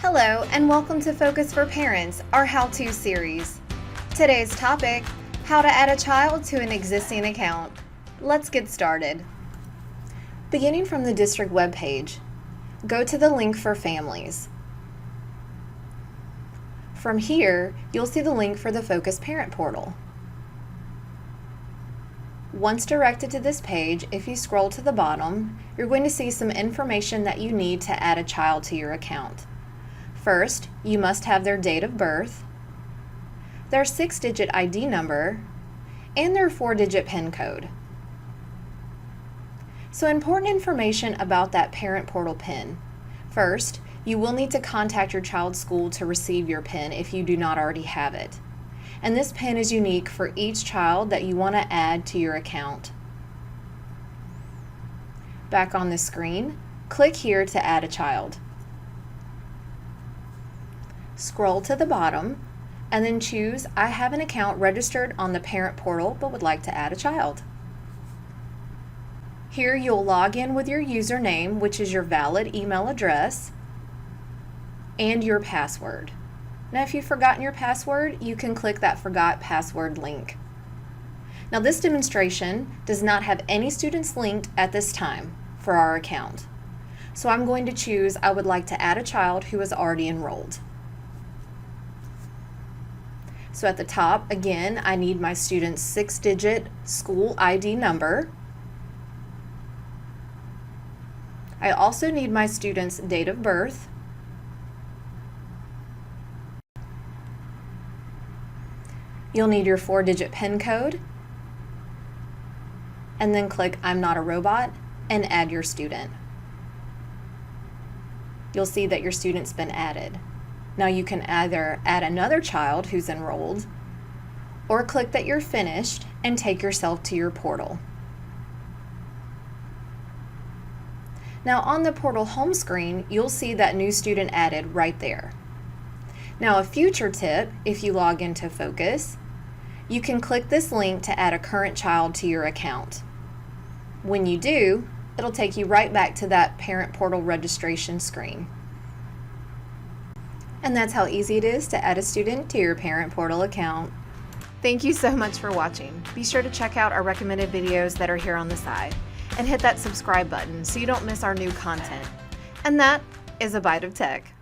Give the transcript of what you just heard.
Hello and welcome to Focus for Parents, our how-to series. Today's topic, how to add a child to an existing account. Let's get started. Beginning from the district webpage, go to the link for families. From here, you'll see the link for the Focus Parent Portal. Once directed to this page, if you scroll to the bottom, you're going to see some information that you need to add a child to your account. First, you must have their date of birth, their 6-digit ID number, and their 4-digit PIN code. So important information about that Parent Portal PIN. First, you will need to contact your child's school to receive your PIN if you do not already have it. And this PIN is unique for each child that you want to add to your account. Back on the screen, click here to add a child. Scroll to the bottom and then choose I have an account registered on the Parent Portal but would like to add a child. Here you'll log in with your username, which is your valid email address, and your password. Now if you've forgotten your password, you can click that Forgot Password link. Now this demonstration does not have any students linked at this time for our account. So I'm going to choose I would like to add a child who is already enrolled. So at the top, again, I need my student's 6-digit school ID number. I also need my student's date of birth. You'll need your 4-digit PIN code, and then click I'm not a robot and add your student. You'll see that your student's been added. Now you can either add another child who's enrolled, or click that you're finished and take yourself to your portal. Now on the portal home screen, you'll see that new student added right there. Now a future tip, if you log into Focus, you can click this link to add a current child to your account. When you do, it'll take you right back to that Parent Portal registration screen. And that's how easy it is to add a student to your Parent Portal account. Thank you so much for watching. Be sure to check out our recommended videos that are here on the side and hit that subscribe button so you don't miss our new content. And that is a Byte of Tech.